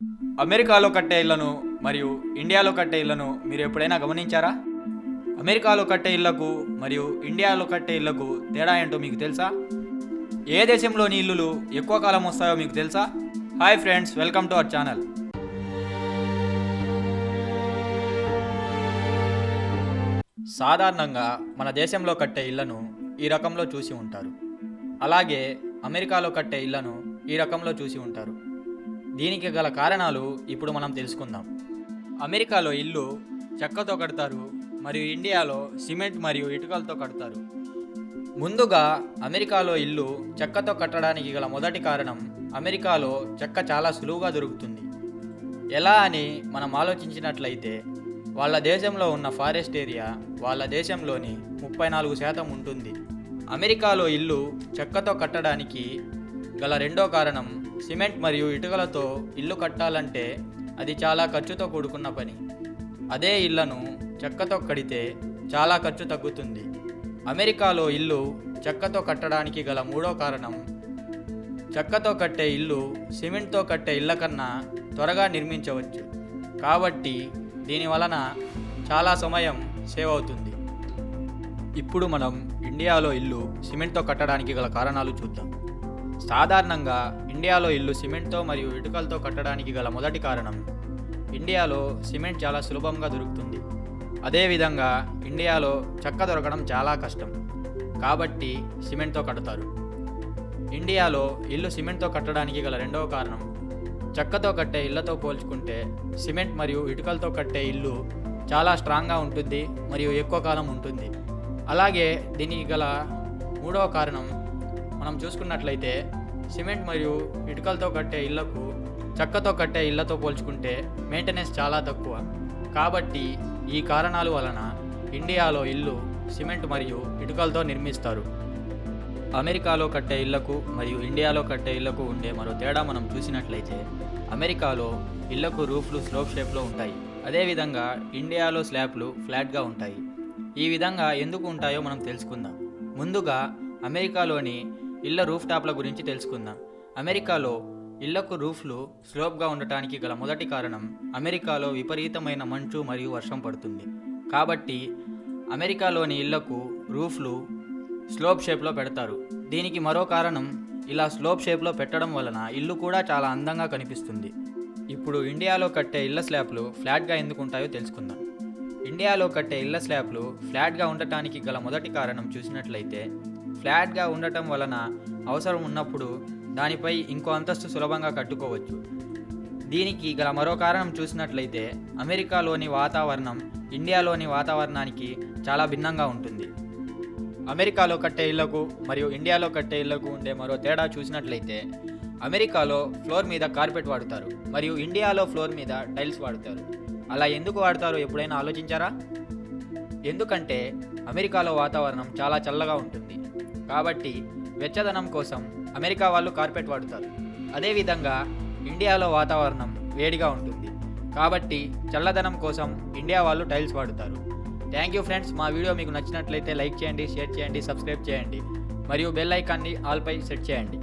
అమెరికాలో కట్టే ఇళ్లను మరియు ఇండియాలో కట్టే ఇళ్లను మీరు ఎప్పుడైనా గమనించారా? అమెరికాలో కట్టే ఇళ్లకు మరియు ఇండియాలో కట్టే ఇళ్లకు తేడా ఏంటో మీకు తెలుసా? ఏ దేశంలోని ఇల్లులు ఎక్కువ కాలం వస్తాయో మీకు తెలుసా? Hi friends, welcome to our channel. సాధారణంగా మన దేశంలో కట్టే ఇళ్లను ఈ రకంలో చూసి ఉంటారు. అలాగే అమెరికాలో కట్టే ఇళ్లను ఈ రకంలో చూసి ఉంటారు. దీనికి గల కారణాలు ఇప్పుడు మనం తెలుసుకుందాం. అమెరికాలో ఇల్లు చెక్కతో కడతారు మరియు ఇండియాలో సిమెంట్ మరియు ఇటుకలతో కడతారు. ముందుగా అమెరికాలో ఇల్లు చెక్కతో కట్టడానికి గల మొదటి కారణం, అమెరికాలో చెక్క చాలా సులువుగా దొరుకుతుంది. ఎలా అని మనం ఆలోచించినట్లయితే, వాళ్ళ దేశంలో ఉన్న ఫారెస్ట్ ఏరియా వాళ్ళ దేశంలోని 34% ఉంటుంది. అమెరికాలో ఇల్లు చెక్కతో కట్టడానికి గల రెండో కారణం, సిమెంట్ మరియు ఇటుకలతో ఇల్లు కట్టాలంటే అది చాలా ఖర్చుతో కూడుకున్న పని. అదే ఇళ్లను చెక్కతో కడితే చాలా ఖర్చు తగ్గుతుంది. అమెరికాలో ఇల్లు చెక్కతో కట్టడానికి గల మూడో కారణం, చెక్కతో కట్టే ఇల్లు సిమెంట్తో కట్టే ఇళ్ల కన్నా త్వరగా నిర్మించవచ్చు. కాబట్టి దీని వలన చాలా సమయం సేవ్ అవుతుంది. ఇప్పుడు మనం ఇండియాలో ఇల్లు సిమెంట్తో కట్టడానికి గల కారణాలు చూద్దాం. సాధారణంగా ఇండియాలో ఇల్లు సిమెంట్తో మరియు ఇటుకలతో కట్టడానికి గల మొదటి కారణం, ఇండియాలో సిమెంట్ చాలా సులభంగా దొరుకుతుంది. అదేవిధంగా ఇండియాలో చెక్క దొరకడం చాలా కష్టం. కాబట్టి సిమెంట్తో కడతారు. ఇండియాలో ఇల్లు సిమెంట్తో కట్టడానికి గల రెండవ కారణం, చెక్కతో కట్టే ఇళ్లతో పోల్చుకుంటే సిమెంట్ మరియు ఇటుకలతో కట్టే ఇల్లు చాలా స్ట్రాంగ్గా ఉంటుంది మరియు ఎక్కువ కాలం ఉంటుంది. అలాగే దీనికి గల మూడవ కారణం మనం చూసుకున్నట్లయితే, సిమెంట్ మరియు ఇటుకలతో కట్టే ఇళ్లకు చెక్కతో కట్టే ఇళ్లతో పోల్చుకుంటే మెయింటెనెన్స్ చాలా తక్కువ. కాబట్టి ఈ కారణాల వలన ఇండియాలో ఇల్లు సిమెంట్ మరియు ఇటుకలతో నిర్మిస్తారు. అమెరికాలో కట్టే ఇళ్లకు మరియు ఇండియాలో కట్టే ఇళ్లకు ఉండే మరో తేడా మనం చూసినట్లయితే, అమెరికాలో ఇళ్లకు రూఫ్లు స్లోప్ షేప్లో ఉంటాయి. అదేవిధంగా ఇండియాలో స్లాబ్లు ఫ్లాట్గా ఉంటాయి. ఈ విధంగా ఎందుకు ఉంటాయో మనం తెలుసుకుందాం. ముందుగా అమెరికాలోని ఇళ్ల రూఫ్ టాప్ల గురించి తెలుసుకుందాం. అమెరికాలో ఇళ్లకు రూఫ్లు స్లోప్గా ఉండటానికి గల మొదటి కారణం, అమెరికాలో విపరీతమైన మంచు మరియు వర్షం పడుతుంది. కాబట్టి అమెరికాలోని ఇళ్లకు రూఫ్లు స్లోప్ షేప్లో పెడతారు. దీనికి మరో కారణం, ఇలా స్లోప్ షేప్లో పెట్టడం వలన ఇల్లు కూడా చాలా అందంగా కనిపిస్తుంది. ఇప్పుడు ఇండియాలో కట్టే ఇళ్ల స్లాబ్లు ఫ్లాట్గా ఎందుకు ఉంటాయో తెలుసుకుందాం. ఇండియాలో కట్టే ఇళ్ల స్లాబ్లు ఫ్లాట్గా ఉండటానికి గల మొదటి కారణం చూసినట్లయితే, ఫ్లాట్గా ఉండటం వలన అవసరం ఉన్నప్పుడు దానిపై ఇంకో అంతస్తు సులభంగా కట్టుకోవచ్చు. దీనికి గల మరో కారణం చూసినట్లయితే, అమెరికాలోని వాతావరణం ఇండియాలోని వాతావరణానికి చాలా భిన్నంగా ఉంటుంది. అమెరికాలో కట్టే ఇళ్లకు మరియు ఇండియాలో కట్టే ఇళ్లకు ఉండే మరో తేడా చూసినట్లయితే, అమెరికాలో ఫ్లోర్ మీద కార్పెట్ వాడతారు మరియు ఇండియాలో ఫ్లోర్ మీద టైల్స్ వాడతారు. అలా ఎందుకు వాడతారో ఎప్పుడైనా ఆలోచించారా? ఎందుకంటే అమెరికాలో వాతావరణం చాలా చల్లగా ఉంటుంది. కాబట్టి వెచ్చదనం కోసం అమెరికా వాళ్ళు కార్పెట్ వాడతారు. అదేవిధంగా ఇండియాలో వాతావరణం వేడిగా ఉంటుంది. కాబట్టి చల్లదనం కోసం ఇండియా వాళ్ళు టైల్స్ వాడతారు. Thank you friends. మా వీడియో మీకు నచ్చినట్లయితే లైక్ చేయండి, షేర్ చేయండి, సబ్స్క్రైబ్ చేయండి మరియు బెల్ ఐకాన్ని ఆల్పై సెట్ చేయండి.